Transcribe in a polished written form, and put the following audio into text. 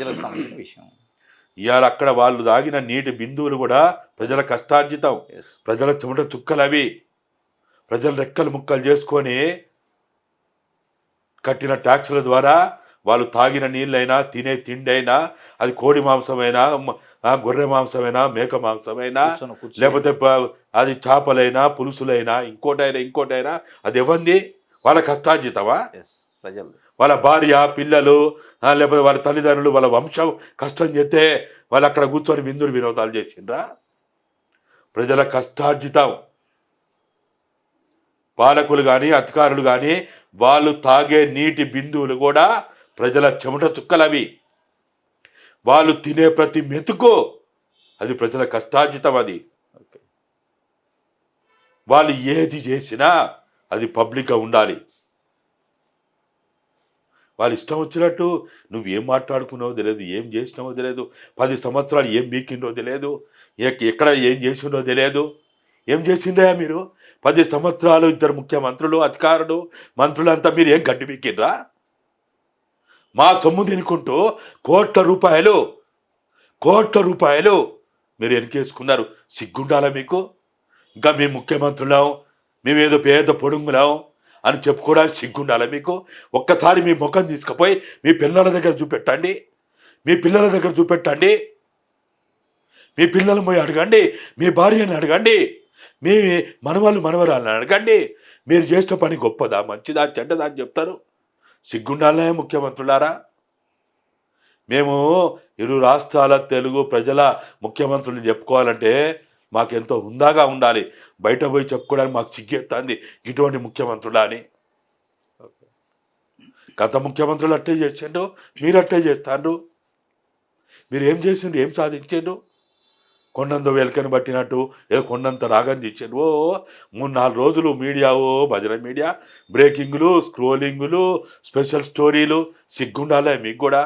ప్రజలకు సంబంధించిన విషయం. ఇవాళ అక్కడ వాళ్ళు తాగిన నీటి బిందువులు కూడా ప్రజల కష్టార్జితం, ఎస్. ప్రజల చెమట చుక్కలు అవి. ప్రజలు రెక్కలు ముక్కలు చేసుకొని కట్టిన ట్యాక్సుల ద్వారా వాళ్ళు తాగిన నీళ్ళైనా తినే తిండి అయినా, అది కోడి మాంసమైనా, గొర్రె మాంసమైనా, మేక మాంసమైనా, లేకపోతే అది చేపలైనా, పులుసులైనా, ఇంకోటైనా అది ఎవరిది? వాళ్ళ కష్టార్జితమా? ప్రజలు, వాళ్ళ భార్య, పిల్లలు, లేకపోతే వాళ్ళ తల్లిదండ్రులు, వాళ్ళ వంశం కష్టం చేస్తే వాళ్ళు అక్కడ కూర్చొని విందులు వినోదాలు చేసిండ్రా? ప్రజల కష్టార్జితం. పాలకులు కానీ, అధికారులు కానీ వాళ్ళు తాగే నీటి బిందువులు కూడా ప్రజల చెమట చుక్కలవి. వాళ్ళు తినే ప్రతి మెతుకు అది ప్రజల కష్టార్జితం. అది వాళ్ళు ఏది చేసినా అది పబ్లిక్గా ఉండాలి. వాళ్ళు ఇష్టం వచ్చినట్టు నువ్వేం మాట్లాడుకున్నావో తెలియదు, ఏం చేసినావో తెలియదు, 10 సంవత్సరాలు ఏం బీకిండో తెలియదు, ఎక్కడ ఏం చేసిండో తెలియదు. ఏం చేసిండే మీరు? 10 సంవత్సరాలు 2 ముఖ్యమంత్రులు, అధికారులు, మంత్రులంతా మీరు ఏం గడ్డి బీకిండ్రా? మా సొమ్ము తినుకుంటూ కోట్ల రూపాయలు మీరు ఎనికేసుకున్నారు. సిగ్గుండాలా మీకు? ఇంకా మేము ముఖ్యమంత్రులం, మేమేదో పేద పొడుగులాం అని చెప్పుకోవడానికి సిగ్గుండాలా మీకు? ఒక్కసారి మీ ముఖం తీసుకుపోయి మీ పిల్లల దగ్గర చూపెట్టండి, మీ పిల్లలు పోయి అడగండి, మీ భార్యని అడగండి, మీ మనవరాలను అడగండి. మీరు చేసిన పని గొప్పదా, మంచిదా, చెడ్డదా అని చెప్తారు. సిగ్గుండాలనే ముఖ్యమంత్రులారా. మేము ఇరు రాష్ట్రాల తెలుగు ప్రజల ముఖ్యమంత్రులు చెప్పుకోవాలంటే మాకెంతో హుందాగా ఉండాలి. బయట పోయి చెప్పుకోవడానికి మాకు సిగ్గెత్తాంది ఇటువంటి ముఖ్యమంత్రులా అని. గత ముఖ్యమంత్రులు అట్టే చేసిండ్రు, మీరు అట్టే చేస్తాండ్రు. మీరు ఏం చేసిండ్రు, ఏం సాధించిండ్రు? కొండంత వెలకని పట్టినట్టు ఏదో కొండంత రాగం తెచ్చిండ్రు. 3-4 రోజులు మీడియా, భజన మీడియా, బ్రేకింగ్లు, స్క్రోలింగులు, స్పెషల్ స్టోరీలు. సిగ్గుండాలే మీకు కూడా.